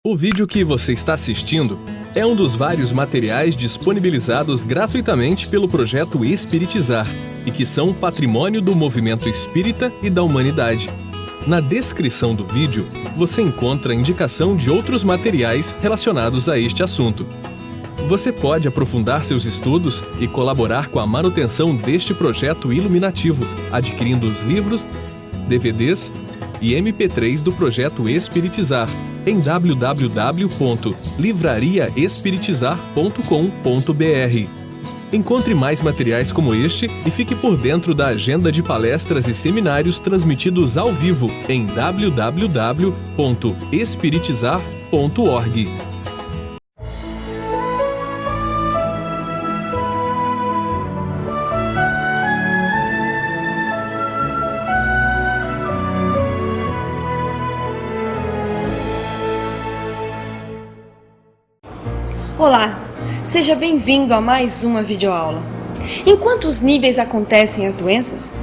O vídeo que você está assistindo é um dos vários materiais disponibilizados gratuitamente pelo projeto Espiritizar e que são patrimônio do movimento espírita e da humanidade. Na descrição do vídeo, você encontra a indicação de outros materiais relacionados a este assunto. Você pode aprofundar seus estudos e colaborar com a manutenção deste projeto iluminativo, adquirindo os livros, DVDs e MP3 do projeto Espiritizar em www.livrariaespiritizar.com.br. Encontre mais materiais como este e fique por dentro da agenda de palestras e seminários transmitidos ao vivo em www.espiritizar.org. Olá, seja bem-vindo a mais uma videoaula. Em quantos níveis acontecem as doenças?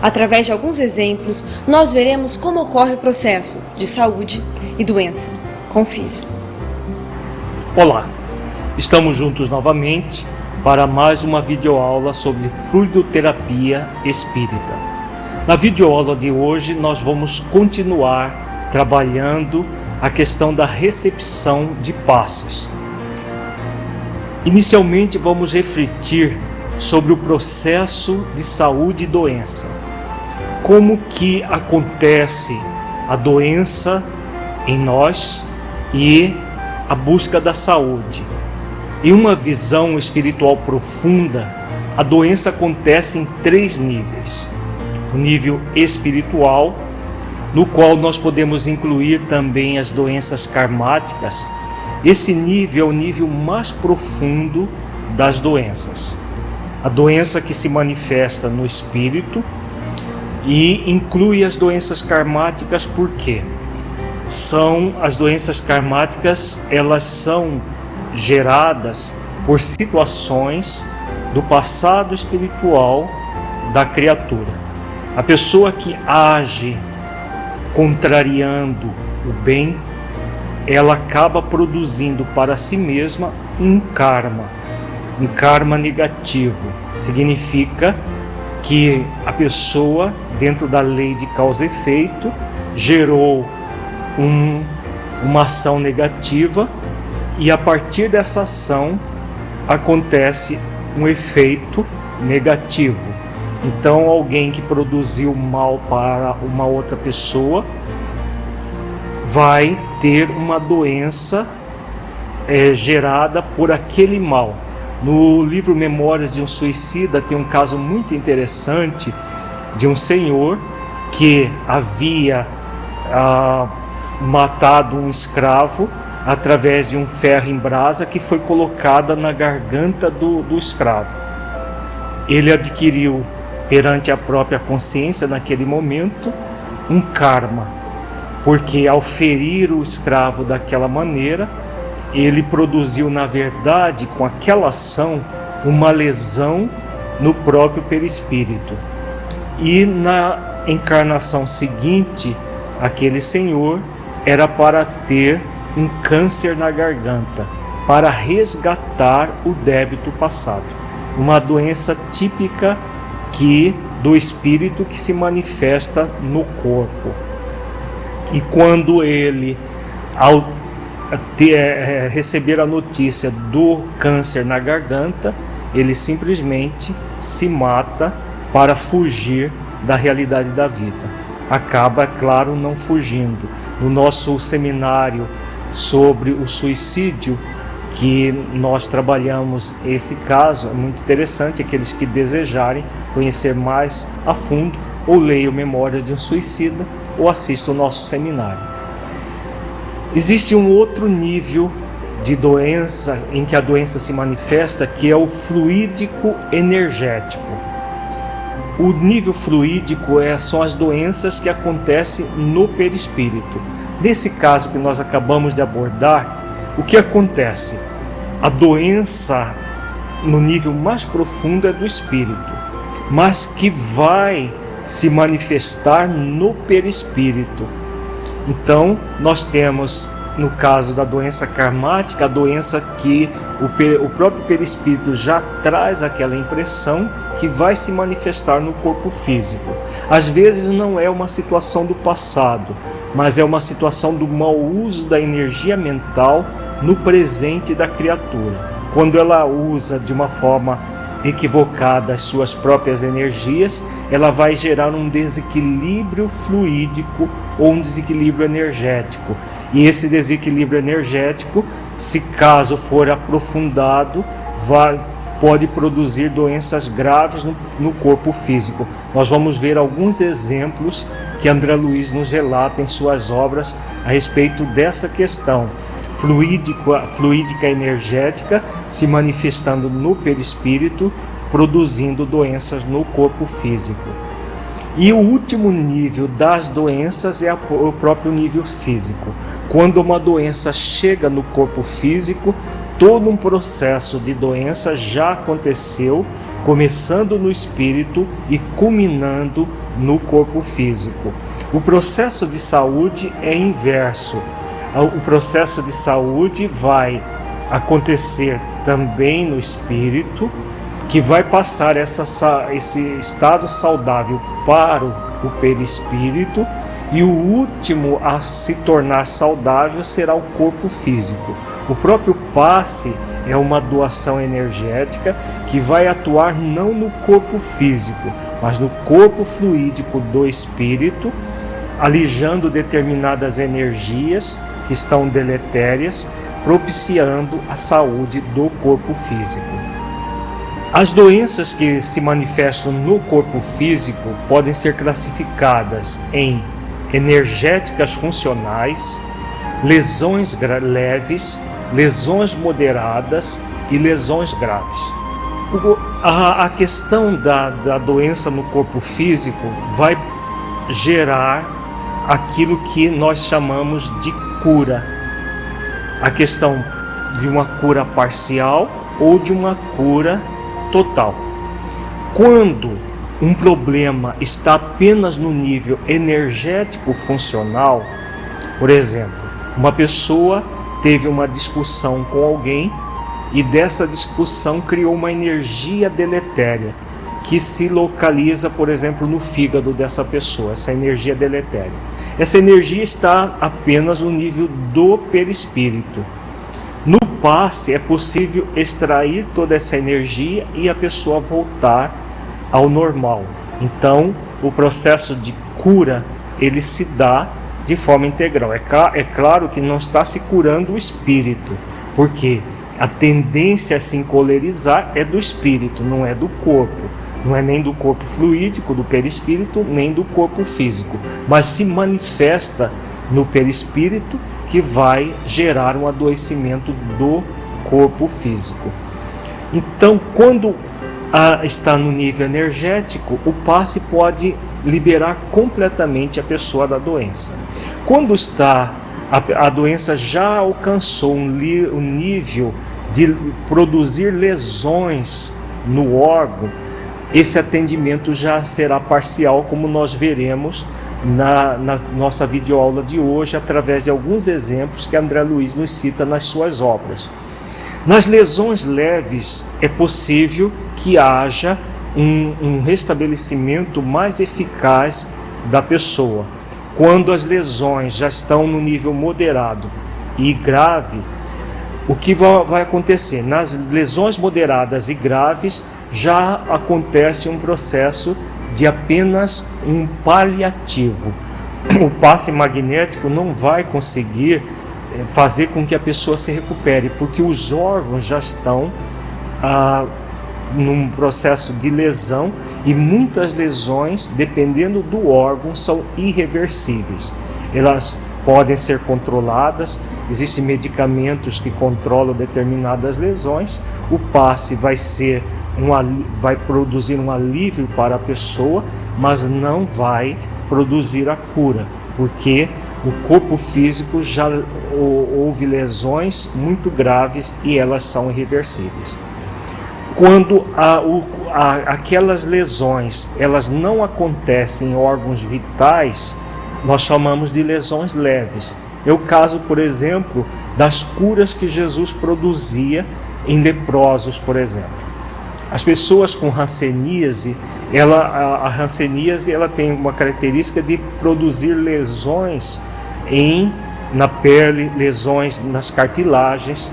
Através de alguns exemplos, nós veremos como ocorre o processo de saúde e doença. Confira. Olá, estamos juntos novamente para mais uma videoaula sobre fluidoterapia espírita. Na videoaula de hoje, nós vamos continuar trabalhando a questão da recepção de passes. Inicialmente vamos refletir sobre o processo de saúde e doença. Como que acontece a doença em nós e a busca da saúde. Em uma visão espiritual profunda, a doença acontece em 3 níveis. O nível espiritual, no qual nós podemos incluir também as doenças karmáticas. Esse nível é o nível mais profundo das doenças. A doença que se manifesta no espírito e inclui as doenças karmáticas, por quê? As doenças karmáticas, elas são geradas por situações do passado espiritual da criatura. A pessoa que age contrariando o bem, ela acaba produzindo para si mesma um karma negativo. Significa que a pessoa, dentro da lei de causa e efeito, gerou uma ação negativa e a partir dessa ação acontece um efeito negativo. Então, alguém que produziu mal para uma outra pessoa vai ter uma doença gerada por aquele mal. No livro Memórias de um Suicida tem um caso muito interessante de um senhor que havia matado um escravo através de um ferro em brasa que foi colocada na garganta do escravo. Ele adquiriu perante a própria consciência naquele momento um karma, porque ao ferir o escravo daquela maneira, ele produziu, na verdade, com aquela ação, uma lesão no próprio perispírito. E na encarnação seguinte, aquele senhor era para ter um câncer na garganta, para resgatar o débito passado. Uma doença típica do espírito que se manifesta no corpo. E quando ele, ao receber a notícia do câncer na garganta, ele simplesmente se mata para fugir da realidade da vida. Acaba, claro, não fugindo. No nosso seminário sobre o suicídio, que nós trabalhamos esse caso, é muito interessante. Aqueles que desejarem conhecer mais a fundo, ou leiam Memórias de um Suicida, ou assistam o nosso seminário. Existe um outro nível de doença em que a doença se manifesta, que é o fluídico energético. O nível fluídico são as doenças que acontecem no perispírito. Nesse caso que nós acabamos de abordar, o que acontece? A doença no nível mais profundo é do espírito, mas que vai se manifestar no perispírito. Então, nós temos no caso da doença karmática, a doença que o próprio perispírito já traz aquela impressão que vai se manifestar no corpo físico. Às vezes não é uma situação do passado, mas é uma situação do mau uso da energia mental no presente da criatura. Quando ela usa de uma forma equivocada as suas próprias energias, ela vai gerar um desequilíbrio fluídico ou um desequilíbrio energético. E esse desequilíbrio energético, se caso for aprofundado, pode produzir doenças graves no corpo físico. Nós vamos ver alguns exemplos que André Luiz nos relata em suas obras a respeito dessa questão fluídica energética se manifestando no perispírito, produzindo doenças no corpo físico. E o último nível das doenças é o próprio nível físico. Quando uma doença chega no corpo físico, todo um processo de doença já aconteceu, começando no espírito e culminando no corpo físico. O processo de saúde é inverso. O processo de saúde vai acontecer também no espírito, que vai passar esse estado saudável para o perispírito, e o último a se tornar saudável será o corpo físico. O próprio passe é uma doação energética que vai atuar não no corpo físico, mas no corpo fluídico do espírito, alijando determinadas energias que estão deletérias, propiciando a saúde do corpo físico. As doenças que se manifestam no corpo físico podem ser classificadas em energéticas funcionais, lesões leves, lesões moderadas e lesões graves. A questão da doença no corpo físico vai gerar aquilo que nós chamamos de cura. A questão de uma cura parcial ou de uma cura total. Quando um problema está apenas no nível energético funcional, por exemplo, uma pessoa teve uma discussão com alguém e dessa discussão criou uma energia deletéria que se localiza, por exemplo, no fígado dessa pessoa, essa energia deletéria. Essa energia está apenas no nível do perispírito. No passe é possível extrair toda essa energia e a pessoa voltar ao normal. Então, o processo de cura, ele se dá de forma integral. É claro que não está se curando o espírito, porque a tendência a se encolerizar é do espírito, não é do corpo. Não é nem do corpo fluídico, do perispírito, nem do corpo físico, mas se manifesta no perispírito, que vai gerar um adoecimento do corpo físico. Então, quando está no nível energético, o passe pode liberar completamente a pessoa da doença. Quando a doença já alcançou um nível de produzir lesões no órgão, esse atendimento já será parcial, como nós veremos na nossa videoaula de hoje, através de alguns exemplos que André Luiz nos cita nas suas obras. Nas lesões leves, é possível que haja um restabelecimento mais eficaz da pessoa. Quando as lesões já estão no nível moderado e grave, o que vai acontecer? Nas lesões moderadas e graves, já acontece um processo de apenas um paliativo. O passe magnético não vai conseguir fazer com que a pessoa se recupere, porque os órgãos já estão num processo de lesão, e muitas lesões, dependendo do órgão, são irreversíveis. Elas podem ser controladas, existem medicamentos que controlam determinadas lesões. O passe vai produzir um alívio para a pessoa, mas não vai produzir a cura, porque o corpo físico já houve lesões muito graves e elas são irreversíveis. Quando aquelas lesões elas não acontecem em órgãos vitais, nós chamamos de lesões leves. é o caso, por exemplo, das curas que Jesus produzia em leprosos, por exemplo. As pessoas com hanseníase, a hanseníase ela tem uma característica de produzir lesões na pele, lesões nas cartilagens.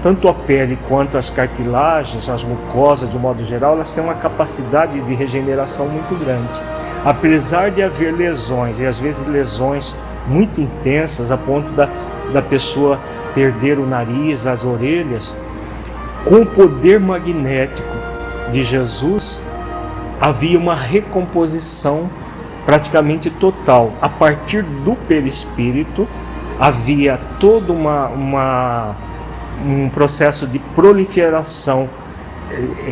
Tanto a pele quanto as cartilagens, as mucosas de um modo geral, elas têm uma capacidade de regeneração muito grande. Apesar de haver lesões, e às vezes lesões muito intensas, a ponto da pessoa perder o nariz, as orelhas, com o poder magnético de Jesus, havia uma recomposição praticamente total. A partir do perispírito, havia todo um processo de proliferação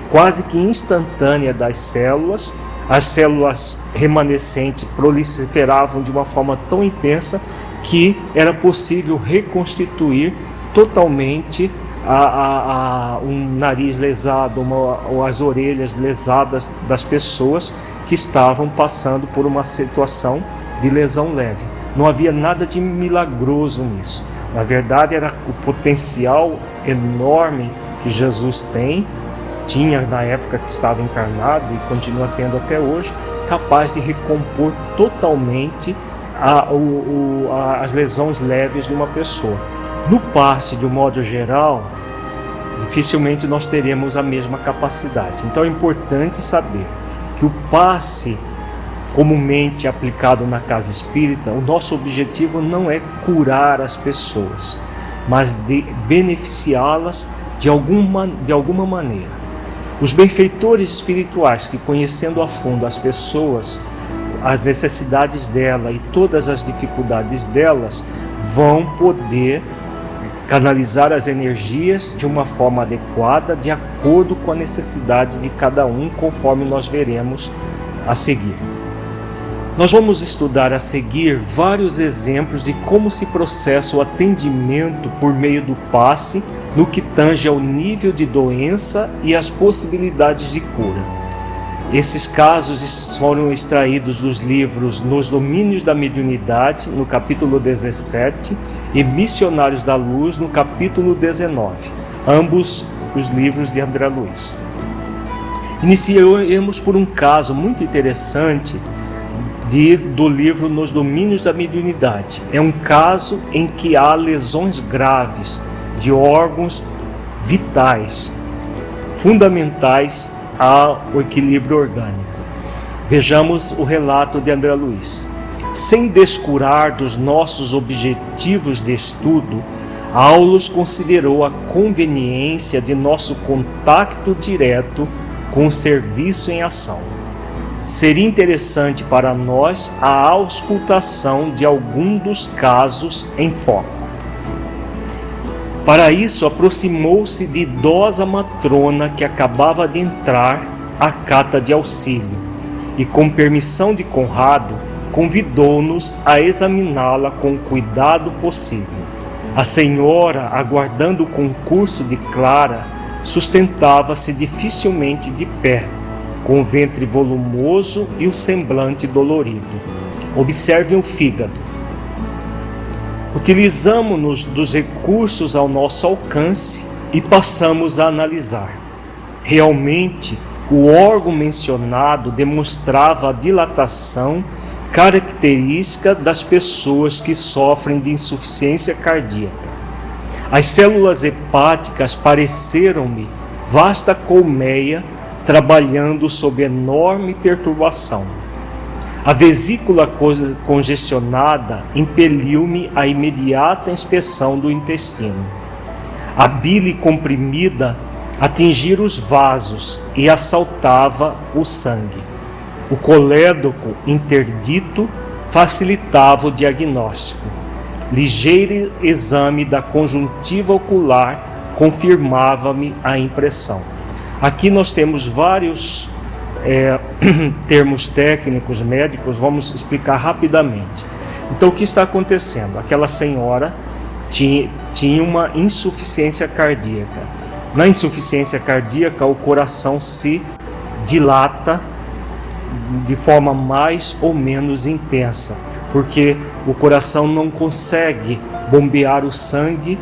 quase que instantânea das células. As células remanescentes proliferavam de uma forma tão intensa que era possível reconstituir totalmente um nariz lesado ou as orelhas lesadas das pessoas que estavam passando por uma situação de lesão leve. Não havia nada de milagroso nisso. Na verdade, era o potencial enorme que Jesus tinha na época que estava encarnado e continua tendo até hoje, capaz de recompor totalmente as lesões leves de uma pessoa. No passe, de um modo geral, dificilmente nós teremos a mesma capacidade. Então é importante saber que o passe comumente aplicado na casa espírita, o nosso objetivo não é curar as pessoas, mas de beneficiá-las de alguma maneira. Os benfeitores espirituais que, conhecendo a fundo as pessoas, as necessidades dela e todas as dificuldades delas, vão poder canalizar as energias de uma forma adequada, de acordo com a necessidade de cada um, conforme nós veremos a seguir. Nós vamos estudar a seguir vários exemplos de como se processa o atendimento por meio do passe no que tange ao nível de doença e as possibilidades de cura. Esses casos foram extraídos dos livros Nos Domínios da Mediunidade, no capítulo 17, e Missionários da Luz, no capítulo 19, ambos os livros de André Luiz. Iniciamos por um caso muito interessante do livro Nos Domínios da Mediunidade. É um caso em que há lesões graves de órgãos vitais, fundamentais ao equilíbrio orgânico. Vejamos o relato de André Luiz. Sem descurar dos nossos objetivos de estudo, Aulus considerou a conveniência de nosso contato direto com o serviço em ação. Seria interessante para nós a auscultação de algum dos casos em foco. Para isso, aproximou-se de idosa matrona que acabava de entrar à cata de auxílio e, com permissão de Conrado, convidou-nos a examiná-la com o cuidado possível. A senhora, aguardando o concurso de Clara, sustentava-se dificilmente de pé, com o ventre volumoso e o semblante dolorido. Observem o fígado. Utilizamo-nos dos recursos ao nosso alcance e passamos a analisar. Realmente, o órgão mencionado demonstrava a dilatação característica das pessoas que sofrem de insuficiência cardíaca. As células hepáticas pareceram-me vasta colmeia trabalhando sob enorme perturbação. A vesícula congestionada impeliu-me à imediata inspeção do intestino. A bile comprimida atingira os vasos e assaltava o sangue. O colédoco interdito facilitava o diagnóstico. Ligeiro exame da conjuntiva ocular confirmava-me a impressão. Aqui nós temos vários termos técnicos médicos, vamos explicar rapidamente. Então, o que está acontecendo? Aquela senhora tinha uma insuficiência cardíaca. Na insuficiência cardíaca, o coração se dilata de forma mais ou menos intensa, porque o coração não consegue bombear o sangue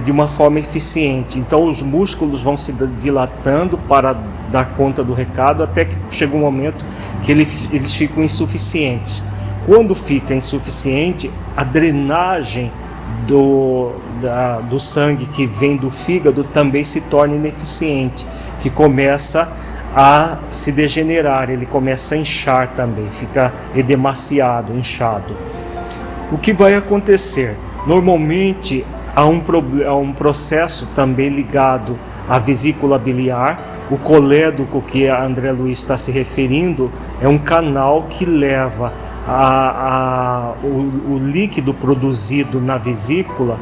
de uma forma eficiente. Então os músculos vão se dilatando para dar conta do recado, até que chega um momento que eles ficam insuficientes. Quando fica insuficiente, a drenagem do sangue que vem do fígado também se torna ineficiente, que começa a se degenerar, ele começa a inchar também, fica edemaciado, inchado. O que vai acontecer? Normalmente há um processo também ligado à vesícula biliar. O colédoco que a André Luiz está se referindo é um canal que leva o líquido produzido na vesícula,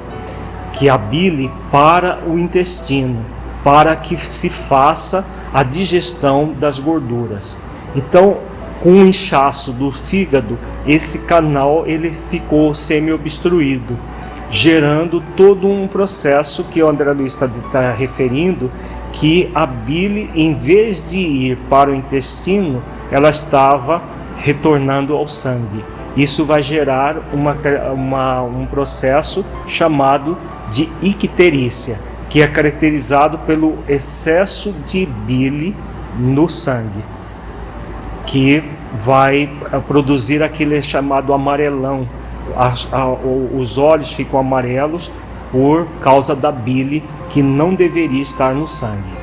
que é a bile, para o intestino, para que se faça a digestão das gorduras. Então, com o inchaço do fígado, esse canal ele ficou semi-obstruído, gerando todo um processo que o André Luiz está referindo, que a bile, em vez de ir para o intestino, ela estava retornando ao sangue. Isso vai gerar um processo chamado de icterícia, que é caracterizado pelo excesso de bile no sangue, que vai produzir aquele chamado amarelão. Os olhos ficam amarelos por causa da bile que não deveria estar no sangue.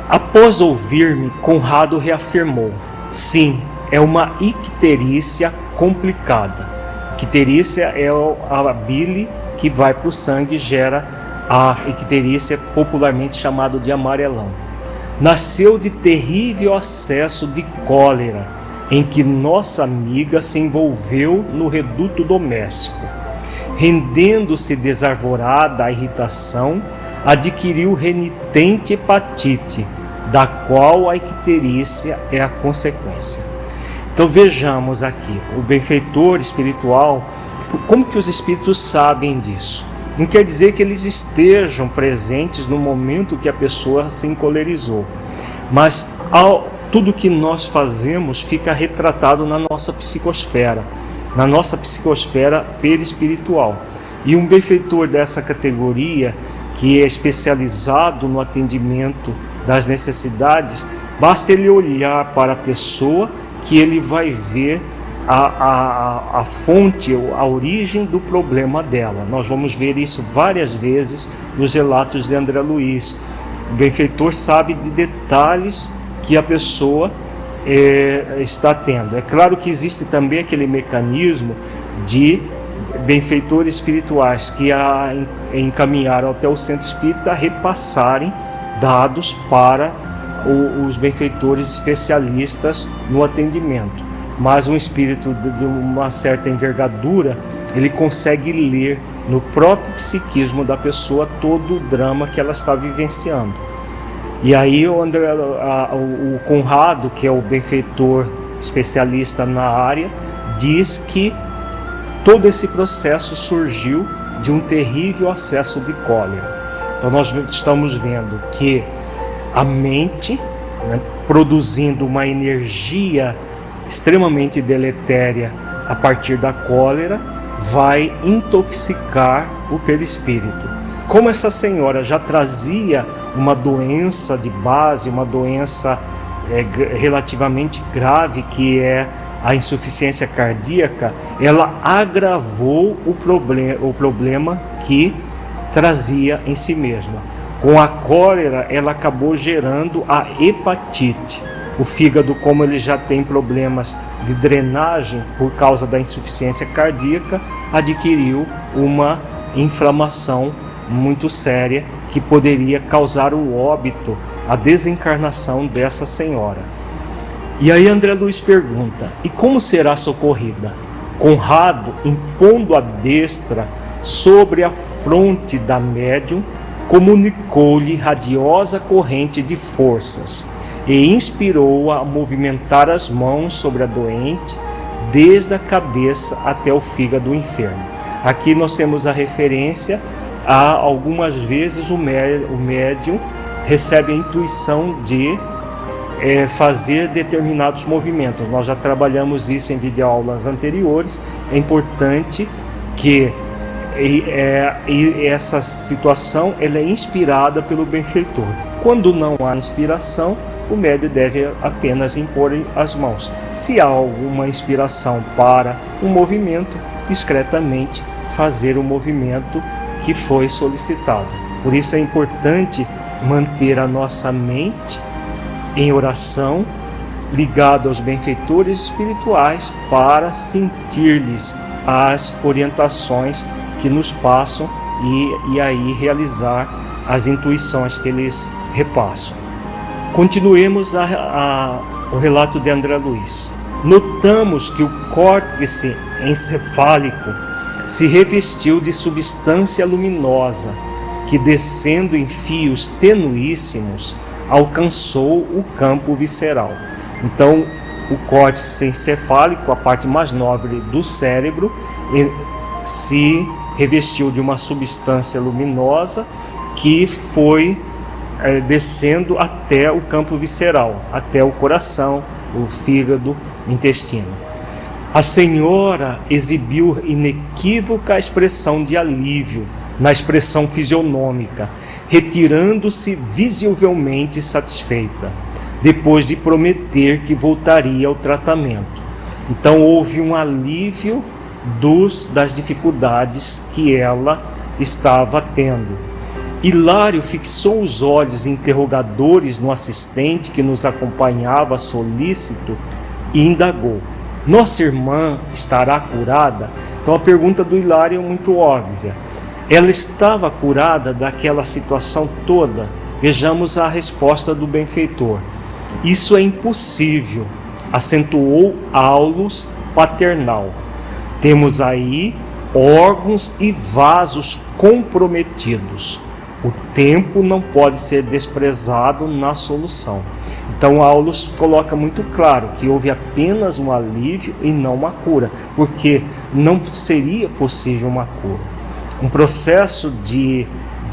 Após ouvir-me, Conrado reafirmou: sim, é uma icterícia complicada. Icterícia é a bile que vai para o sangue e gera a icterícia, popularmente chamado de amarelão. Nasceu de terrível acesso de cólera, em que nossa amiga se envolveu no reduto doméstico. Rendendo-se desarvorada à irritação, adquiriu renitente hepatite, da qual a icterícia é a consequência. Então vejamos aqui, o benfeitor espiritual, como que os espíritos sabem disso? Não quer dizer que eles estejam presentes no momento que a pessoa se encolerizou, mas tudo que nós fazemos fica retratado na nossa psicosfera perispiritual. E um benfeitor dessa categoria, que é especializado no atendimento das necessidades, basta ele olhar para a pessoa que ele vai ver a fonte, a origem do problema dela. Nós vamos ver isso várias vezes nos relatos de André Luiz. O benfeitor sabe de detalhes que a pessoa está tendo. É claro que existe também aquele mecanismo de benfeitores espirituais que encaminharam até o centro espírita repassarem dados para os benfeitores especialistas no atendimento. Mas um espírito de uma certa envergadura, ele consegue ler no próprio psiquismo da pessoa todo o drama que ela está vivenciando. E aí o Conrado, que é o benfeitor especialista na área, diz que todo esse processo surgiu de um terrível acesso de cólera. Então nós estamos vendo que a mente, produzindo uma energia extremamente deletéria a partir da cólera, vai intoxicar o perispírito. Como essa senhora já trazia uma doença de base, uma doença relativamente grave, que é a insuficiência cardíaca, ela agravou o problema que trazia em si mesma. Com a cólera, ela acabou gerando a hepatite. O fígado, como ele já tem problemas de drenagem por causa da insuficiência cardíaca, adquiriu uma inflamação muito séria que poderia causar o óbito, a desencarnação dessa senhora. E aí André Luiz pergunta: e como será socorrida? Conrado, impondo a destra sobre a fronte da médium, comunicou-lhe radiosa corrente de forças e inspirou-a a movimentar as mãos sobre a doente, desde a cabeça até o fígado enfermo. Aqui nós temos a referência a algumas vezes o médium recebe a intuição de fazer determinados movimentos. Nós já trabalhamos isso em videoaulas anteriores. É importante que essa situação ela é inspirada pelo benfeitor. Quando não há inspiração, o médium deve apenas impor as mãos. Se há alguma inspiração para um movimento, discretamente fazer o movimento que foi solicitado. Por isso é importante manter a nossa mente em oração, ligado aos benfeitores espirituais, para sentir-lhes as orientações que nos passam e aí realizar as intuições que eles repassam. Continuemos o relato de André Luiz. Notamos que o córtex encefálico se revestiu de substância luminosa que, descendo em fios tenuíssimos, alcançou o campo visceral. Então, o córtex encefálico, a parte mais nobre do cérebro, se revestiu de uma substância luminosa que foi descendo até o campo visceral, até o coração, o fígado, o intestino. A senhora exibiu inequívoca expressão de alívio na expressão fisionômica, retirando-se visivelmente satisfeita, depois de prometer que voltaria ao tratamento. Então houve um alívio das dificuldades que ela estava tendo. Hilário fixou os olhos interrogadores no assistente que nos acompanhava solícito e indagou: nossa irmã estará curada? Então a pergunta do Hilário é muito óbvia. Ela estava curada daquela situação toda? Vejamos a resposta do benfeitor. Isso é impossível, acentuou Aulus paternal. Temos aí órgãos e vasos comprometidos. O tempo não pode ser desprezado na solução. Então Aulus coloca muito claro que houve apenas um alívio e não uma cura, porque não seria possível uma cura. Um processo de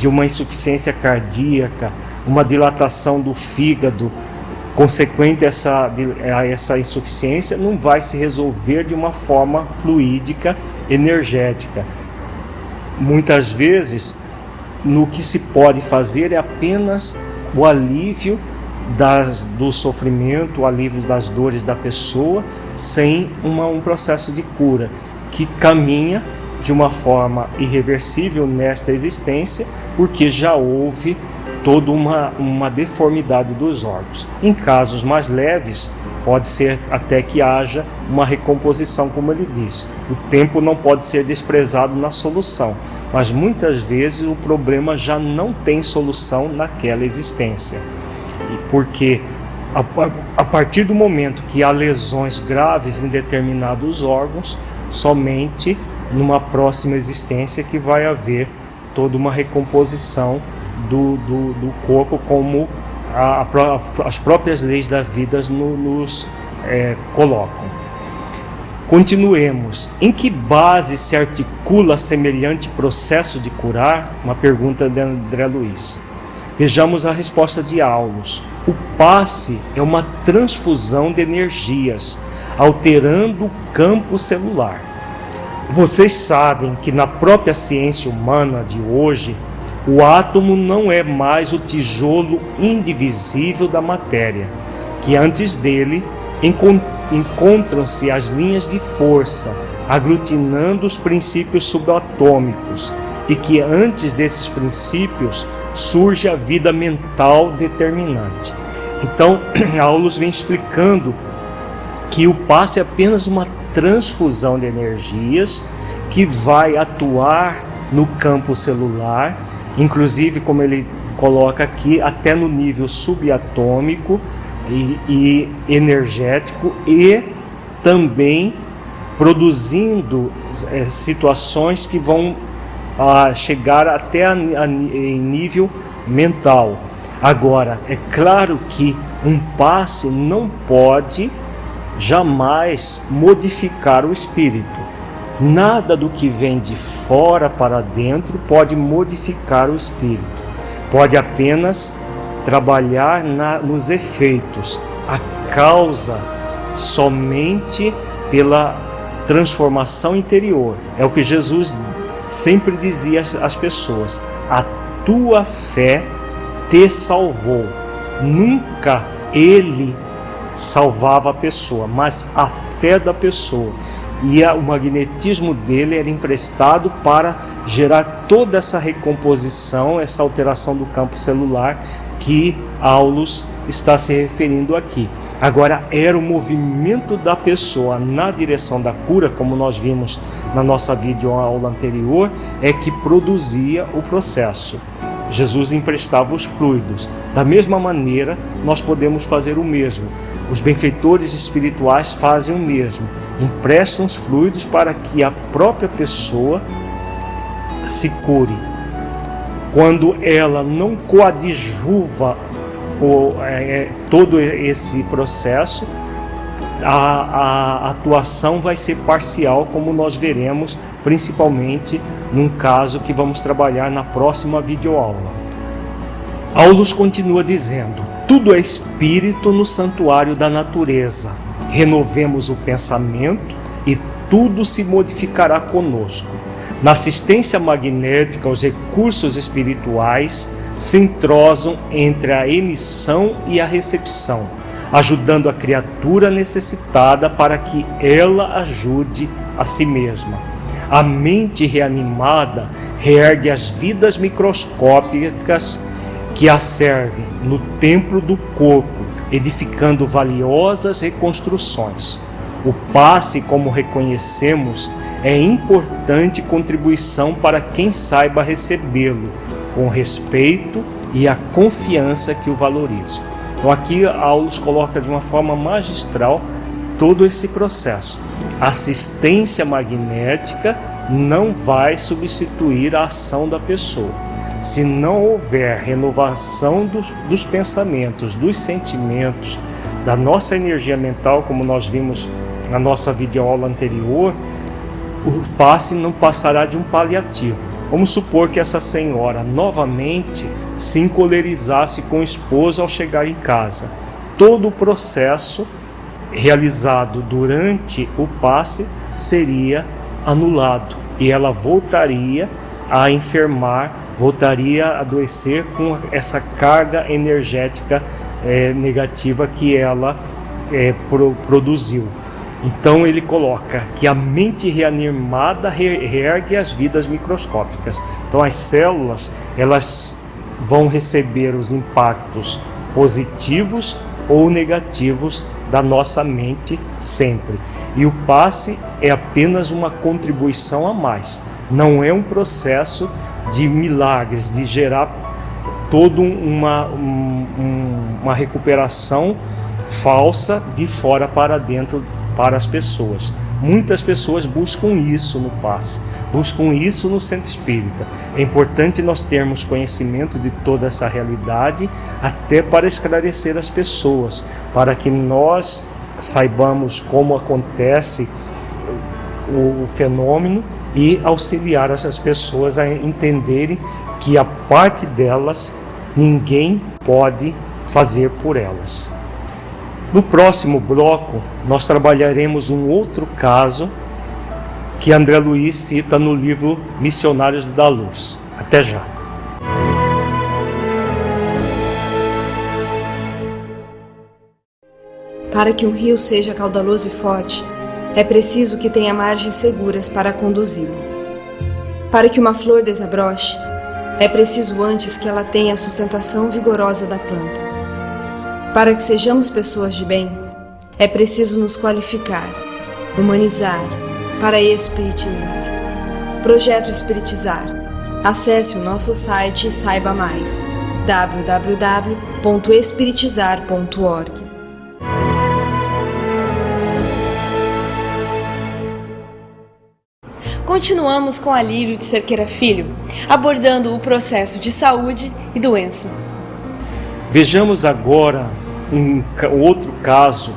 uma insuficiência cardíaca, uma dilatação do fígado, consequente a essa insuficiência, não vai se resolver de uma forma fluídica, energética. Muitas vezes, no que se pode fazer é apenas o alívio do sofrimento, o alívio das dores da pessoa, sem um processo de cura que caminha de uma forma irreversível nesta existência, porque já houve toda uma deformidade dos órgãos. Em casos mais leves, pode ser até que haja uma recomposição, como ele diz. O tempo não pode ser desprezado na solução, mas muitas vezes o problema já não tem solução naquela existência. Porque a partir do momento que há lesões graves em determinados órgãos, somente numa próxima existência que vai haver toda uma recomposição do corpo, como as próprias leis da vida nos colocam. Continuemos. Em que base se articula semelhante processo de curar? Uma pergunta de André Luiz. Vejamos a resposta de Aulus. O passe é uma transfusão de energias, alterando o campo celular. Vocês sabem que na própria ciência humana de hoje, o átomo não é mais o tijolo indivisível da matéria, que antes dele encontram-se as linhas de força, aglutinando os princípios subatômicos, e que antes desses princípios surge a vida mental determinante. Então, Aulus vem explicando que o passe é apenas uma transfusão de energias que vai atuar no campo celular, inclusive, como ele coloca aqui, até no nível subatômico e energético, e também produzindo situações que vão chegar até em nível mental. Agora, é claro que um passe não pode jamais modificar o espírito. Nada do que vem de fora para dentro pode modificar o espírito. Pode apenas trabalhar nos efeitos, a causa somente pela transformação interior. É o que Jesus sempre dizia às pessoas: a tua fé te salvou. Nunca ele salvava a pessoa, mas a fé da pessoa. E o magnetismo dele era emprestado para gerar toda essa recomposição, essa alteração do campo celular que Aulus está se referindo aqui. Agora, era o movimento da pessoa na direção da cura, como nós vimos na nossa videoaula anterior, é que produzia o processo. Jesus emprestava os fluidos. Da mesma maneira, nós podemos fazer o mesmo. Os benfeitores espirituais fazem o mesmo. Emprestam os fluidos para que a própria pessoa se cure. Quando ela não coadjuva todo esse processo, a atuação vai ser parcial, como nós veremos, principalmente num caso que vamos trabalhar na próxima videoaula. Aulus continua dizendo: tudo é espírito no santuário da natureza. Renovemos o pensamento e tudo se modificará conosco. Na assistência magnética, os recursos espirituais se entrosam entre a emissão e a recepção, ajudando a criatura necessitada para que ela ajude a si mesma. A mente reanimada reergue as vidas microscópicas que a servem no templo do corpo, edificando valiosas reconstruções. O passe, como reconhecemos, é importante contribuição para quem saiba recebê-lo, com respeito e a confiança que o valoriza. Então aqui Aulus coloca de uma forma magistral todo esse processo. A assistência magnética não vai substituir a ação da pessoa. Se não houver renovação dos pensamentos, dos sentimentos, da nossa energia mental, como nós vimos na nossa videoaula anterior, o passe não passará de um paliativo. Vamos supor que essa senhora novamente se encolerizasse com o esposo ao chegar em casa. Todo o processo realizado durante o passe seria anulado e ela voltaria a enfermar, voltaria a adoecer com essa carga energética negativa que ela produziu. Então ele coloca que a mente reanimada reergue as vidas microscópicas. Então as células, elas vão receber os impactos positivos ou negativos da nossa mente sempre. E o passe é apenas uma contribuição a mais. Não é um processo de milagres, de gerar toda uma recuperação falsa de fora para dentro para as pessoas. Muitas pessoas buscam isso no passe, buscam isso no centro espírita. É importante nós termos conhecimento de toda essa realidade, até para esclarecer as pessoas, para que nós saibamos como acontece o fenômeno e auxiliar essas pessoas a entenderem que a parte delas ninguém pode fazer por elas. No próximo bloco, nós trabalharemos um outro caso que André Luiz cita no livro Missionários da Luz. Até já! Para que um rio seja caudaloso e forte, é preciso que tenha margens seguras para conduzi-lo. Para que uma flor desabroche, é preciso antes que ela tenha a sustentação vigorosa da planta. Para que sejamos pessoas de bem, é preciso nos qualificar, humanizar, para espiritizar. Projeto Espiritizar. Acesse o nosso site e saiba mais. www.espiritizar.org. Continuamos com Alírio de Cerqueira Filho, abordando o processo de saúde e doença. Vejamos agora um outro caso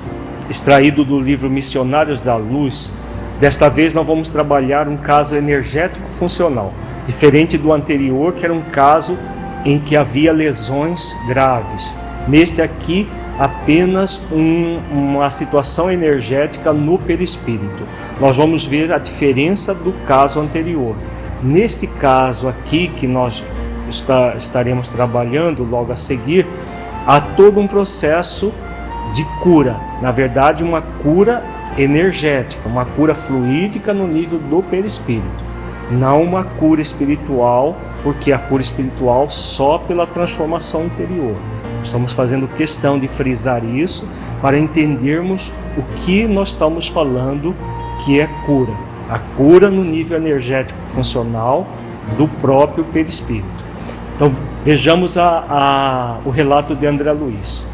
extraído do livro Missionários da Luz. Desta vez nós vamos trabalhar um caso energético funcional, diferente do anterior, que era um caso em que havia lesões graves. Neste aqui, apenas uma situação energética no perispírito. Nós vamos ver a diferença do caso anterior. Neste caso aqui, que nós estaremos trabalhando logo a seguir, há todo um processo de cura. Na verdade, uma cura energética, uma cura fluídica no nível do perispírito. Não uma cura espiritual, porque a cura espiritual só pela transformação interior. Estamos fazendo questão de frisar isso para entendermos o que nós estamos falando que é cura. A cura no nível energético funcional do próprio perispírito. Então vejamos o relato de André Luiz.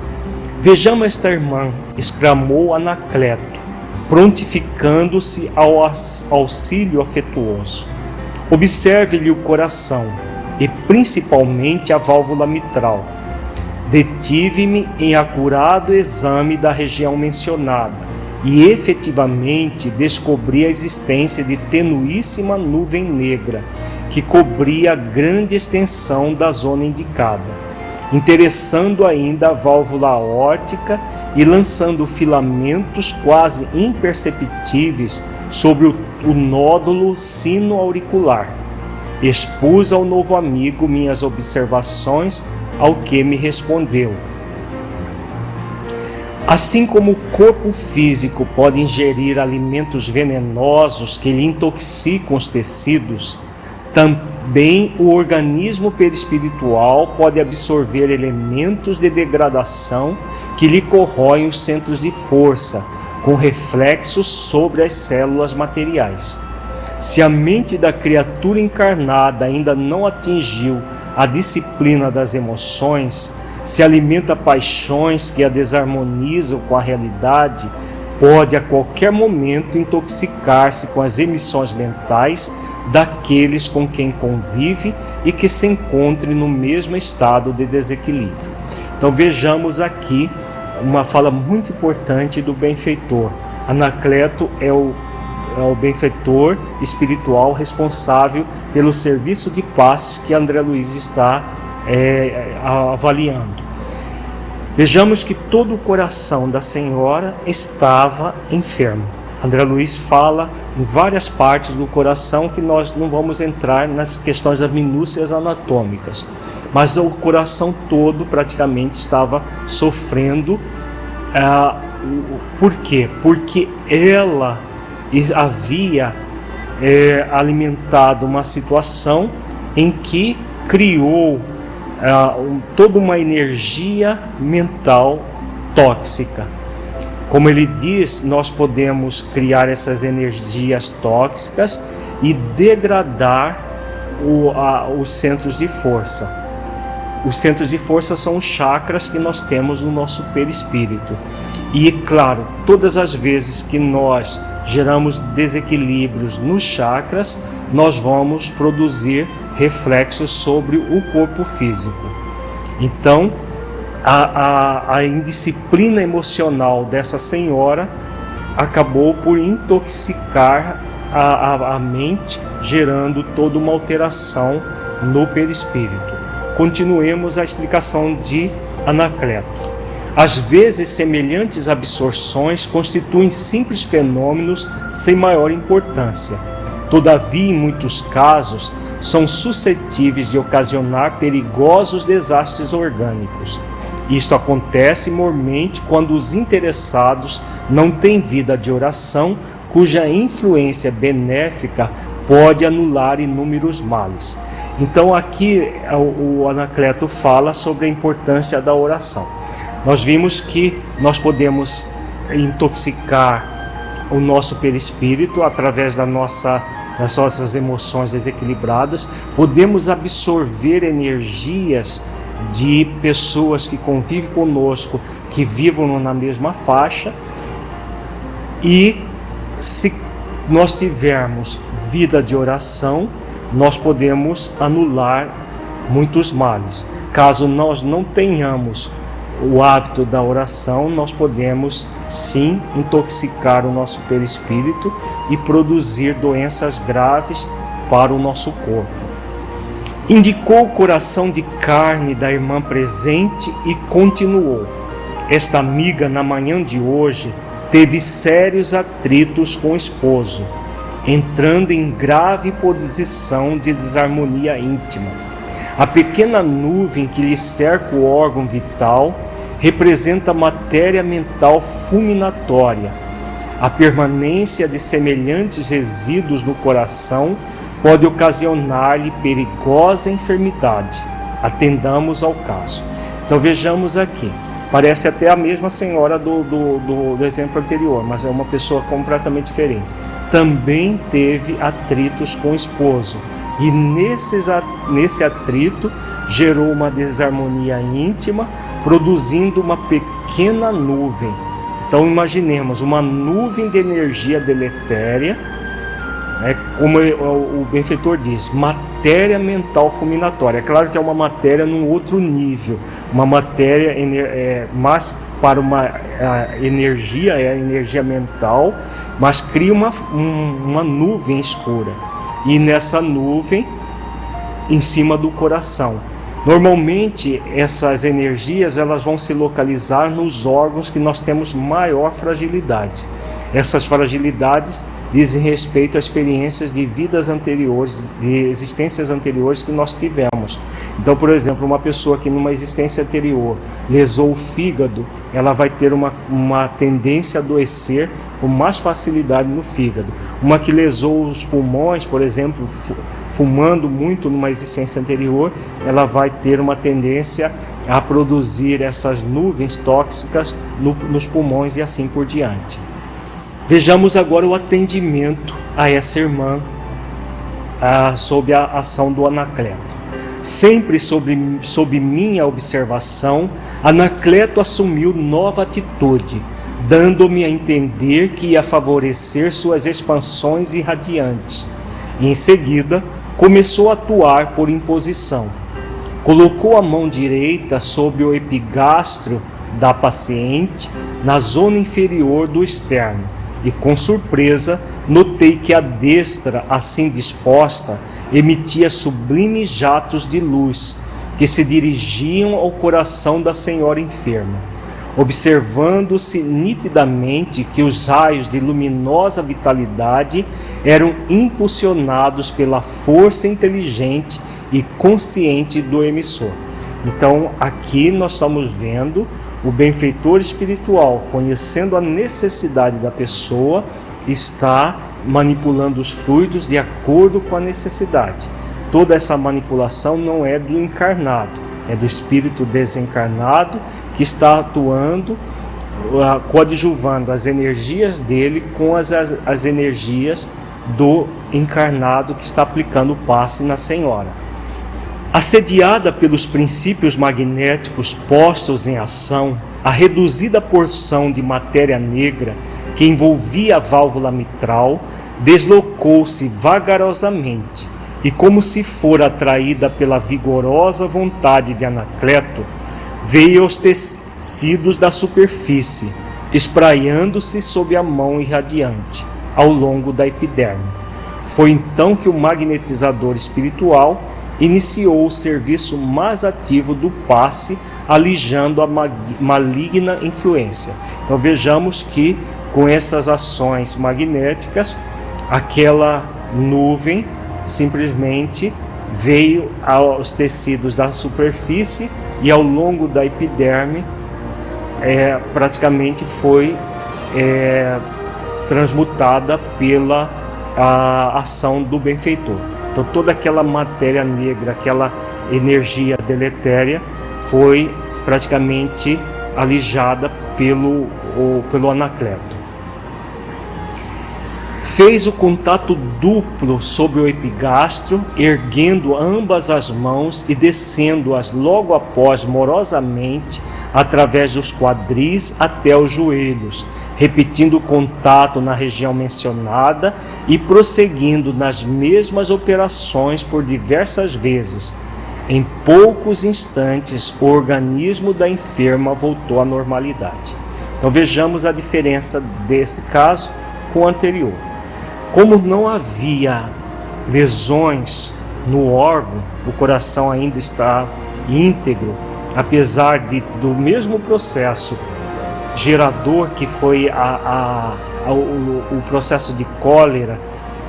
Vejamos esta irmã, exclamou Anacleto, prontificando-se ao auxílio afetuoso. Observe-lhe o coração e principalmente a válvula mitral. Detive-me em acurado exame da região mencionada e efetivamente descobri a existência de tenuíssima nuvem negra que cobria a grande extensão da zona indicada, interessando ainda a válvula aórtica e lançando filamentos quase imperceptíveis sobre o nódulo sino-auricular. Expus ao novo amigo minhas observações, ao que me respondeu: assim como o corpo físico pode ingerir alimentos venenosos que lhe intoxicam os tecidos, também o organismo perispiritual pode absorver elementos de degradação que lhe corroem os centros de força, com reflexos sobre as células materiais. Se a mente da criatura encarnada ainda não atingiu a disciplina das emoções, se alimenta paixões que a desarmonizam com a realidade, pode a qualquer momento intoxicar-se com as emissões mentais daqueles com quem convive e que se encontre no mesmo estado de desequilíbrio. Então vejamos aqui uma fala muito importante do benfeitor. Anacleto é o benfeitor espiritual responsável pelo serviço de passes que André Luiz está avaliando. Vejamos que todo o coração da senhora estava enfermo. André Luiz fala em várias partes do coração que nós não vamos entrar nas questões das minúcias anatômicas, mas o coração todo praticamente estava sofrendo. Por quê? Porque ela havia alimentado uma situação em que criou toda uma energia mental tóxica. Como ele diz, nós podemos criar essas energias tóxicas e degradar os centros de força. Os centros de força são os chakras que nós temos no nosso perispírito. E, claro, todas as vezes que nós geramos desequilíbrios nos chakras, nós vamos produzir reflexos sobre o corpo físico. Então, a indisciplina emocional dessa senhora acabou por intoxicar a mente, gerando toda uma alteração no perispírito. Continuemos a explicação de Anacleto. Às vezes, semelhantes absorções constituem simples fenômenos sem maior importância. Todavia, em muitos casos, são suscetíveis de ocasionar perigosos desastres orgânicos. Isto acontece mormente quando os interessados não têm vida de oração, cuja influência benéfica pode anular inúmeros males. Então aqui o Anacleto fala sobre a importância da oração. Nós vimos que nós podemos intoxicar o nosso perispírito através das nossas emoções desequilibradas, podemos absorver energias de pessoas que convivem conosco, que vivam na mesma faixa, e se nós tivermos vida de oração, nós podemos anular muitos males. Caso nós não tenhamos o hábito da oração, nós podemos sim intoxicar o nosso perispírito e produzir doenças graves para o nosso corpo. Indicou o coração de carne da irmã presente e continuou: esta amiga, na manhã de hoje, teve sérios atritos com o esposo, entrando em grave posição de desarmonia íntima. A pequena nuvem que lhe cerca o órgão vital representa matéria mental fulminatória. A permanência de semelhantes resíduos no coração pode ocasionar-lhe perigosa enfermidade. Atendamos ao caso. Então vejamos aqui. Parece até a mesma senhora do exemplo anterior, mas é uma pessoa completamente diferente. Também teve atritos com o esposo. E nesse atrito gerou uma desarmonia íntima, produzindo uma pequena nuvem. Então imaginemos uma nuvem de energia deletéria, como o benfeitor diz, matéria mental fulminatória. É claro que é uma matéria num outro nível, uma matéria mais para a energia mental, mas cria uma nuvem escura. E nessa nuvem, em cima do coração. Normalmente, essas energias elas vão se localizar nos órgãos que nós temos maior fragilidade. Essas fragilidades dizem respeito a experiências de vidas anteriores, de existências anteriores que nós tivemos. Então, por exemplo, uma pessoa que numa existência anterior lesou o fígado, ela vai ter uma tendência a adoecer com mais facilidade no fígado. Uma que lesou os pulmões, por exemplo, fumando muito numa existência anterior, ela vai ter uma tendência a produzir essas nuvens tóxicas nos pulmões e assim por diante. Vejamos agora o atendimento a essa irmã sob a ação do Anacleto. Sempre sob minha observação, Anacleto assumiu nova atitude, dando-me a entender que ia favorecer suas expansões irradiantes. E em seguida, começou a atuar por imposição. Colocou a mão direita sobre o epigastro da paciente, na zona inferior do externo, e com surpresa notei que a destra, assim disposta, emitia sublimes jatos de luz que se dirigiam ao coração da senhora enferma. Observando-se nitidamente que os raios de luminosa vitalidade eram impulsionados pela força inteligente e consciente do emissor. Então, aqui nós estamos vendo o benfeitor espiritual, conhecendo a necessidade da pessoa, está manipulando os fluidos de acordo com a necessidade. Toda essa manipulação não é do encarnado, é do espírito desencarnado que está atuando, coadjuvando as energias dele com as energias do encarnado que está aplicando o passe na senhora. Assediada pelos princípios magnéticos postos em ação, a reduzida porção de matéria negra que envolvia a válvula mitral deslocou-se vagarosamente e, como se fora atraída pela vigorosa vontade de Anacleto, veio aos tecidos da superfície, espraiando-se sob a mão irradiante, ao longo da epiderme. Foi então que o magnetizador espiritual iniciou o serviço mais ativo do passe, alijando a maligna influência. Então vejamos que com essas ações magnéticas, aquela nuvem simplesmente veio aos tecidos da superfície e ao longo da epiderme praticamente foi transmutada pela ação do benfeitor. Então toda aquela matéria negra, aquela energia deletéria foi praticamente alijada pelo Anacleto. Fez o contato duplo sobre o epigastro, erguendo ambas as mãos e descendo-as logo após morosamente através dos quadris até os joelhos, repetindo o contato na região mencionada e prosseguindo nas mesmas operações por diversas vezes. Em poucos instantes, o organismo da enferma voltou à normalidade. Então vejamos a diferença desse caso com o anterior. Como não havia lesões no órgão, o coração ainda está íntegro, apesar do mesmo processo gerador que foi o processo de cólera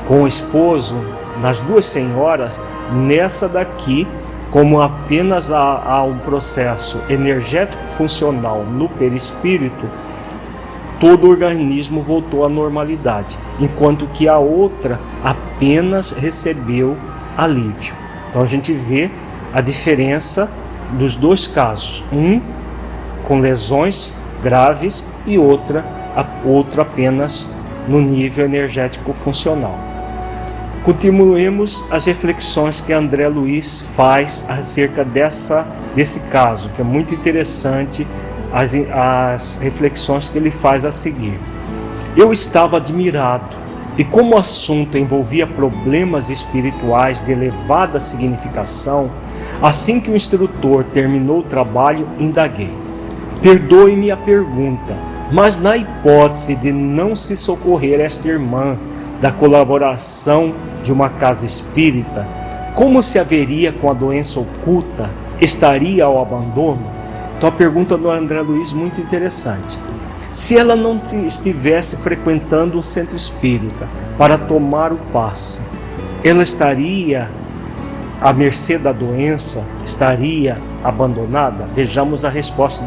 com o esposo nas duas senhoras, nessa daqui, como apenas há um processo energético funcional no perispírito, todo o organismo voltou à normalidade, enquanto que a outra apenas recebeu alívio. Então a gente vê a diferença dos dois casos, um com lesões graves e outro apenas no nível energético funcional. Continuemos as reflexões que André Luiz faz acerca desse caso, que é muito interessante, as reflexões que ele faz a seguir. Eu estava admirado, e como o assunto envolvia problemas espirituais de elevada significação, assim que o instrutor terminou o trabalho, indaguei. Perdoe-me a pergunta, mas na hipótese de não se socorrer esta irmã da colaboração de uma casa espírita, como se haveria com a doença oculta? Estaria ao abandono? Então a pergunta do André Luiz muito interessante. Se ela não estivesse frequentando o centro espírita para tomar o passe, ela estaria à mercê da doença? Estaria abandonada? Vejamos a resposta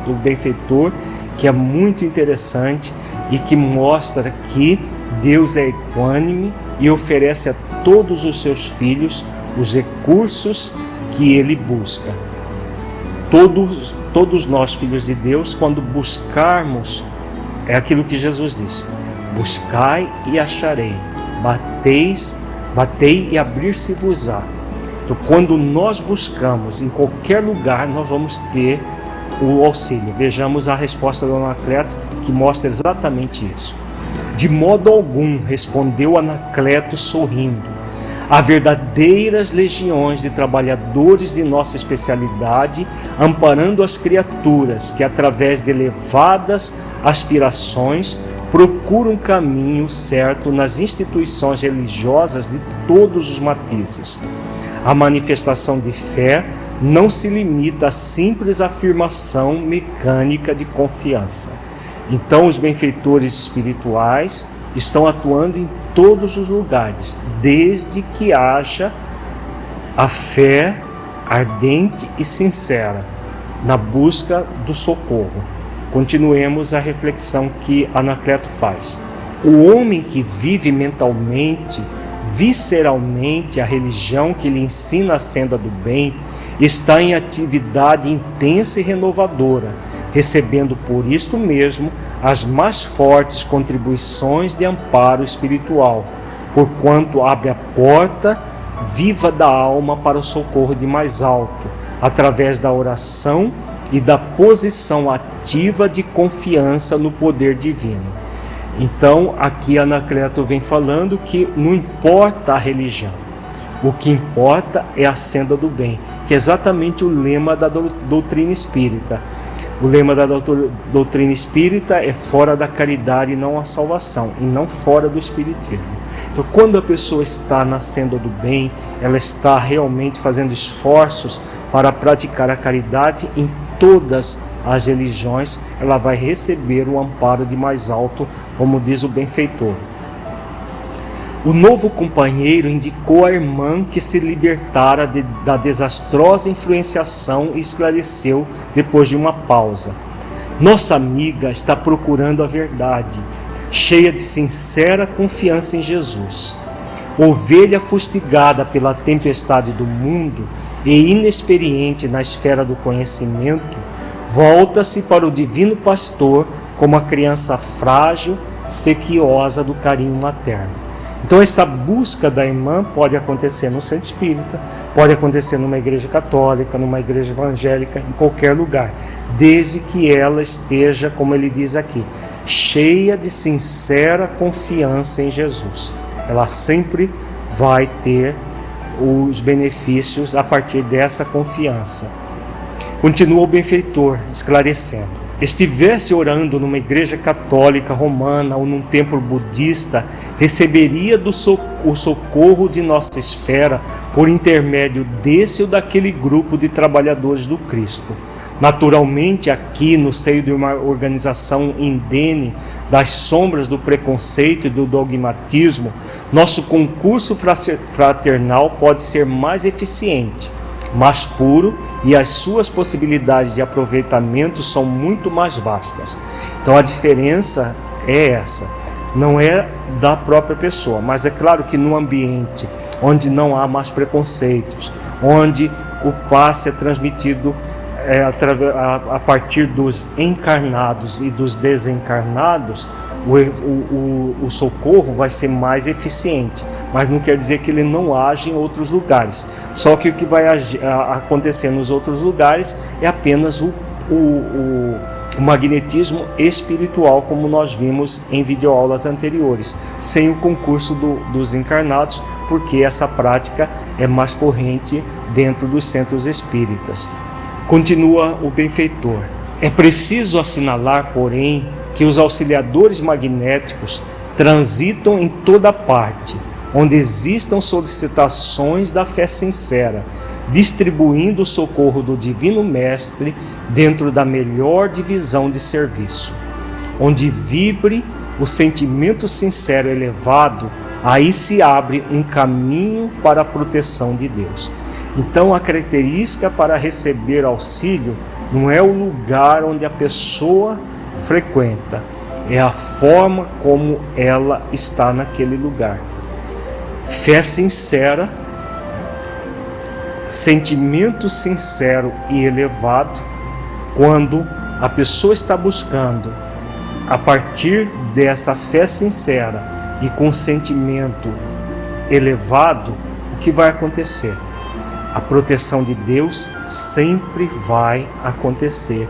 do benfeitor, que é muito interessante e que mostra que Deus é equânime e oferece a todos os seus filhos os recursos que ele busca. Todos nós, filhos de Deus, quando buscarmos, é aquilo que Jesus disse: buscai e acharei, batei e abrir-se-vos-á. Então, quando nós buscamos em qualquer lugar, nós vamos ter o auxílio. Vejamos a resposta do Anacleto, que mostra exatamente isso. De modo algum, respondeu Anacleto sorrindo. Há verdadeiras legiões de trabalhadores de nossa especialidade, amparando as criaturas que, através de elevadas aspirações, procuram um caminho certo nas instituições religiosas de todos os matizes. A manifestação de fé não se limita à simples afirmação mecânica de confiança. Então, os benfeitores espirituais estão atuando em todos os lugares, desde que haja a fé ardente e sincera na busca do socorro. Continuemos a reflexão que Anacleto faz. O homem que vive mentalmente, visceralmente a religião que lhe ensina a senda do bem, está em atividade intensa e renovadora, recebendo por isto mesmo as mais fortes contribuições de amparo espiritual, porquanto abre a porta viva da alma para o socorro de mais alto, através da oração e da posição ativa de confiança no poder divino. Então, aqui Anacleto vem falando que não importa a religião, o que importa é a senda do bem, que é exatamente o lema da doutrina espírita. O lema da doutrina espírita é fora da caridade e não a salvação, e não fora do espiritismo. Então, quando a pessoa está na senda do bem, ela está realmente fazendo esforços para praticar a caridade em todas as religiões, ela vai receber o amparo de mais alto, como diz o benfeitor. O novo companheiro indicou à irmã que se libertara da desastrosa influenciação e esclareceu, depois de uma pausa: nossa amiga está procurando a verdade, cheia de sincera confiança em Jesus. Ovelha fustigada pela tempestade do mundo e inexperiente na esfera do conhecimento, volta-se para o divino pastor como a criança frágil, sequiosa do carinho materno. Então essa busca da irmã pode acontecer no centro espírita, pode acontecer numa igreja católica, numa igreja evangélica, em qualquer lugar, desde que ela esteja, como ele diz aqui, cheia de sincera confiança em Jesus. Ela sempre vai ter os benefícios a partir dessa confiança. Continua o benfeitor esclarecendo: estivesse orando numa igreja católica romana ou num templo budista, receberia o socorro de nossa esfera por intermédio desse ou daquele grupo de trabalhadores do Cristo. Naturalmente, aqui no seio de uma organização indene das sombras do preconceito e do dogmatismo, nosso concurso fraternal pode ser mais eficiente, mais puro, e as suas possibilidades de aproveitamento são muito mais vastas. Então a diferença é essa, não é da própria pessoa, mas é claro que num ambiente onde não há mais preconceitos, onde o passe é transmitido a partir dos encarnados e dos desencarnados, o socorro vai ser mais eficiente, mas não quer dizer que ele não age em outros lugares. Só que o que vai acontecer nos outros lugares é apenas o magnetismo espiritual, como nós vimos em videoaulas anteriores, sem o concurso dos encarnados, porque essa prática é mais corrente dentro dos centros espíritas. Continua o benfeitor. É preciso assinalar, porém, que os auxiliadores magnéticos transitam em toda parte, onde existam solicitações da fé sincera, distribuindo o socorro do Divino Mestre dentro da melhor divisão de serviço. Onde vibre o sentimento sincero elevado, aí se abre um caminho para a proteção de Deus. Então, a característica para receber auxílio não é o lugar onde a pessoa frequenta, é a forma como ela está naquele lugar. Fé sincera, sentimento sincero e elevado, quando a pessoa está buscando, a partir dessa fé sincera e com sentimento elevado, o que vai acontecer? A proteção de Deus sempre vai acontecer,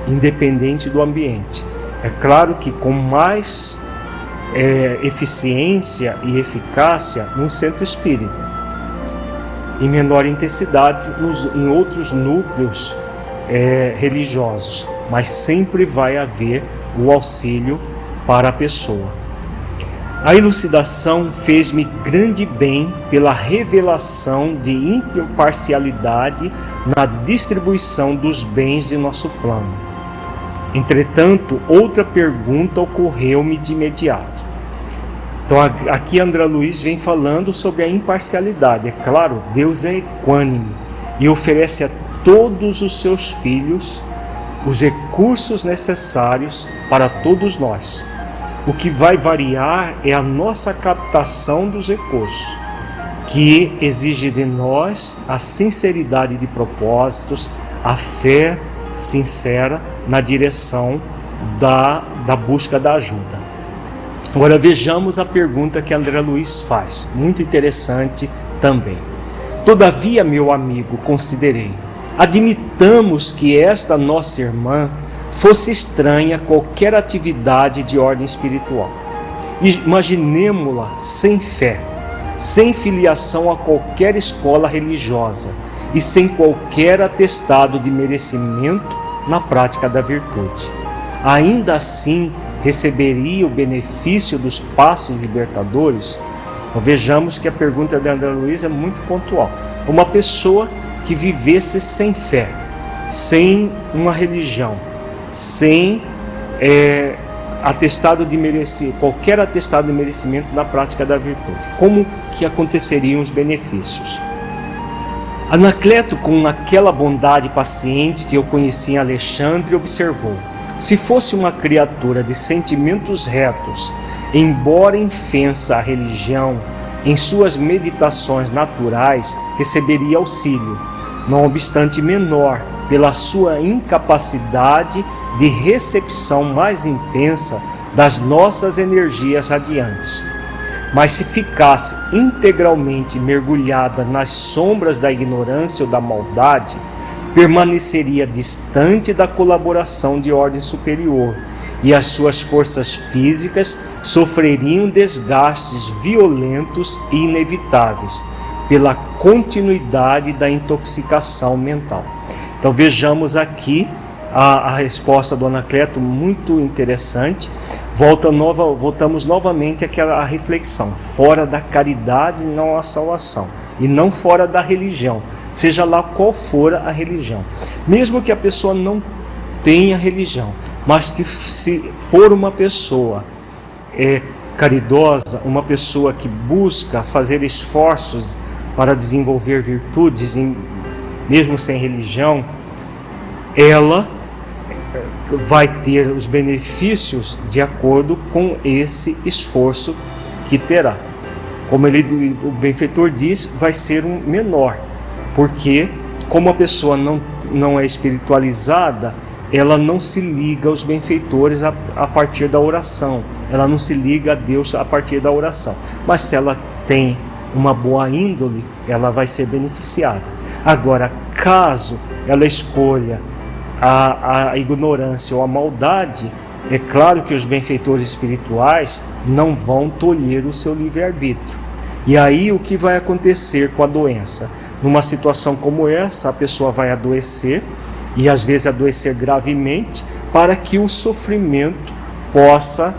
independente do ambiente. É claro que com mais eficiência e eficácia no centro espírita, em menor intensidade em outros núcleos religiosos, mas sempre vai haver o auxílio para a pessoa. A elucidação fez-me grande bem pela revelação de imparcialidade na distribuição dos bens de nosso plano. Entretanto, outra pergunta ocorreu-me de imediato. Então, aqui André Luiz vem falando sobre a imparcialidade. É claro, Deus é equânime e oferece a todos os seus filhos os recursos necessários para todos nós. O que vai variar é a nossa captação dos recursos, que exige de nós a sinceridade de propósitos, a fé sincera na direção da busca da ajuda. Agora vejamos a pergunta que André Luiz faz, muito interessante também. Todavia, meu amigo, considerei, admitamos que esta nossa irmã fosse estranha a qualquer atividade de ordem espiritual. Imaginemo-la sem fé, sem filiação a qualquer escola religiosa e sem qualquer atestado de merecimento na prática da virtude. Ainda assim, receberia o benefício dos passes libertadores? Então, vejamos que a pergunta de André Luiz é muito pontual. Uma pessoa que vivesse sem fé, sem uma religião, sem qualquer atestado de merecimento na prática da virtude. Como que aconteceriam os benefícios? Anacleto, com aquela bondade paciente que eu conheci em Alexandre, observou: se fosse uma criatura de sentimentos retos, embora infensa à religião, em suas meditações naturais receberia auxílio, não obstante menor, pela sua incapacidade de recepção mais intensa das nossas energias radiantes. Mas se ficasse integralmente mergulhada nas sombras da ignorância ou da maldade, permaneceria distante da colaboração de ordem superior, e as suas forças físicas sofreriam desgastes violentos e inevitáveis pela continuidade da intoxicação mental. Então vejamos aqui a resposta do Anacleto, muito interessante. Voltamos novamente àquela reflexão: fora da caridade não há salvação, e não fora da religião, seja lá qual for a religião. Mesmo que a pessoa não tenha religião, mas que se for uma pessoa caridosa, uma pessoa que busca fazer esforços para desenvolver virtudes, mesmo sem religião, ela vai ter os benefícios de acordo com esse esforço que terá. Como o benfeitor diz, vai ser um menor, porque como a pessoa não é espiritualizada, ela não se liga aos benfeitores a partir da oração, ela não se liga a Deus a partir da oração. Mas se ela tem uma boa índole, ela vai ser beneficiada. Agora, caso ela escolha a ignorância ou a maldade, é claro que os benfeitores espirituais não vão tolher o seu livre-arbítrio. E aí o que vai acontecer com a doença? Numa situação como essa, a pessoa vai adoecer, e às vezes adoecer gravemente, para que o sofrimento possa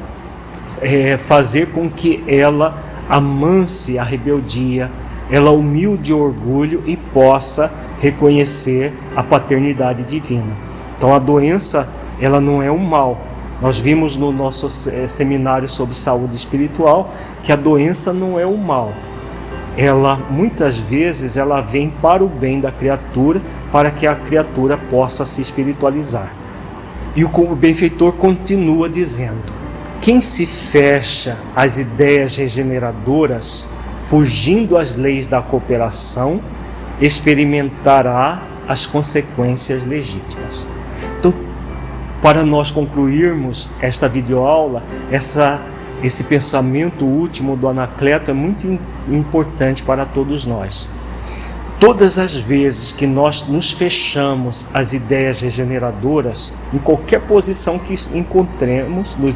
fazer com que ela amance a rebeldia, ela humilde o orgulho e possa reconhecer a paternidade divina. Então a doença, ela não é um mal. Nós vimos no nosso seminário sobre saúde espiritual que a doença não é um mal. Ela, muitas vezes, ela vem para o bem da criatura, para que a criatura possa se espiritualizar. E o benfeitor continua dizendo: quem se fecha às ideias regeneradoras, fugindo às leis da cooperação, experimentará as consequências legítimas. Então, para nós concluirmos esta videoaula, esse pensamento último do Anacleto é muito importante para todos nós. Todas as vezes que nós nos fechamos às ideias regeneradoras, em qualquer posição que nos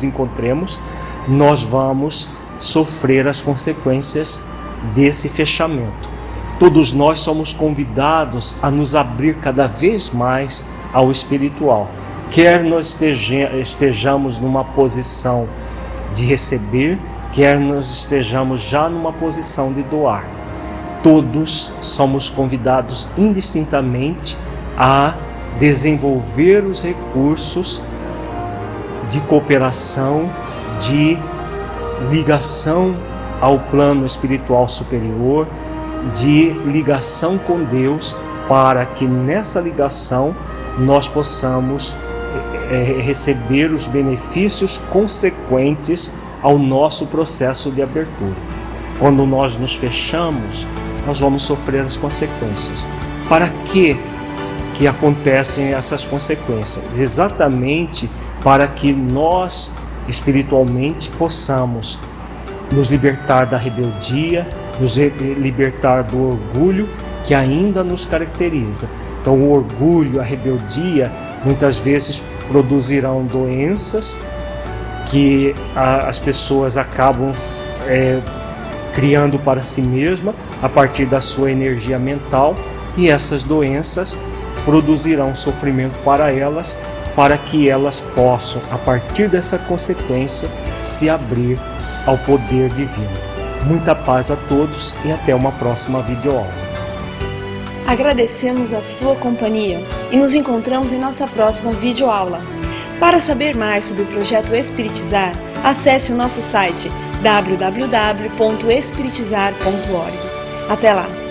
encontremos, nós vamos sofrer as consequências desse fechamento. Todos nós somos convidados a nos abrir cada vez mais ao espiritual. Quer nós estejamos numa posição de receber, quer nós estejamos já numa posição de doar. Todos somos convidados indistintamente a desenvolver os recursos de cooperação, de ligação ao plano espiritual superior, de ligação com Deus, para que nessa ligação nós possamos receber os benefícios consequentes ao nosso processo de abertura. Quando nós nos fechamos, nós vamos sofrer as consequências. Para que acontecem essas consequências? Exatamente para que nós espiritualmente possamos nos libertar da rebeldia, nos libertar do orgulho que ainda nos caracteriza. Então o orgulho, a rebeldia, muitas vezes produzirão doenças que as pessoas acabam criando para si mesma a partir da sua energia mental, e essas doenças produzirão sofrimento para elas, para que elas possam, a partir dessa consequência, se abrir ao poder divino. Muita paz a todos e até uma próxima videoaula. Agradecemos a sua companhia e nos encontramos em nossa próxima videoaula. Para saber mais sobre o projeto Espiritizar, acesse o nosso site www.espiritizar.org. Até lá!